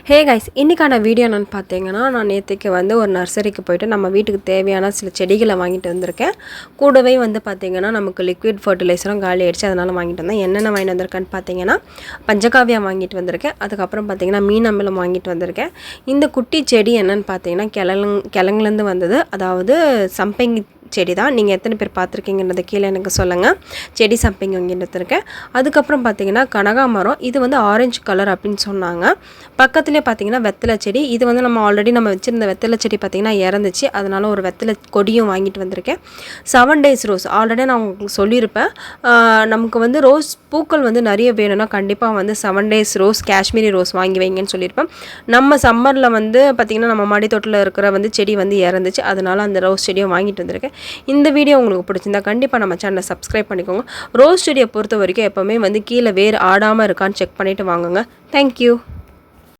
Hey guys, இன்றைக்கான video என்னென்னு பார்த்தீங்கன்னா, நான் நேற்றுக்கு ஒரு நர்சரிக்கு போயிட்டு நம்ம வீட்டுக்கு தேவையான சில செடிகளை வாங்கிட்டு வந்திருக்கேன். கூடவே பார்த்தீங்கன்னா நமக்கு லிக்விட் ஃபர்டிலைசரும் காலி ஆயிடுச்சு. அதனால் வாங்கிட்டு வந்தேன். என்னென்ன வாங்கிட்டு வந்திருக்கேன்னு பார்த்தீங்கன்னா, பஞ்சகாவியா வாங்கிட்டு வந்திருக்கேன். அதுக்கப்புறம் பார்த்தீங்கன்னா மீன் அமிலம் வாங்கிட்டு வந்திருக்கேன். இந்த குட்டி செடி என்னென்னு பார்த்தீங்கன்னா கிழங்குலேருந்து வந்தது. அதாவது சம்பங்கி செடி தான். நீங்கள் எத்தனை பேர் பார்த்துருக்கீங்கன்றத கீழே எனக்கு சொல்லுங்கள். செடி சம்பங்கி வாங்கிட்டு வந்திருக்கேன். அதுக்கப்புறம் பார்த்தீங்கன்னா கனகாமரம். இது ஆரஞ்சு கலர் அப்படின்னு சொன்னாங்க. பக்கத்துலேயே பார்த்தீங்கன்னா வெத்தலை செடி. இது நம்ம ஆல்ரெடி வச்சுருந்த வெத்தலை செடி பார்த்தீங்கன்னா இறந்துச்சு. அதனால் ஒரு வெத்தலை கொடியும் வாங்கிட்டு வந்திருக்கேன். 7 days ரோஸ் ஆல்ரெடி நான் உங்களுக்கு சொல்லியிருப்பேன். நமக்கு ரோஸ் பூக்கள் நிறைய வேணும்னா கண்டிப்பாக 7 days ரோஸ், காஷ்மீரி ரோஸ் வாங்கி வைங்கன்னு சொல்லியிருப்பேன். நம்ம சம்மரில் பார்த்திங்கன்னா நம்ம மாடி தோட்டத்தில் இருக்கிற செடி இறந்துச்சு. அதனால் அந்த ரோஸ் செடியை வாங்கிட்டு வந்திருக்கேன். இந்த வீடியோ உங்களுக்கு பிடிச்சிருந்தா கண்டிப்பாக நம்ம சேனலை சப்ஸ்கிரைப் பண்ணிக்கோங்க. ரோஸ் செடியை பொறுத்த வரைக்கும் எப்போவுமே கீழே வேர் ஆடாமல் இருக்கான்னு செக் பண்ணிவிட்டு வாங்குங்க. தேங்க்யூ.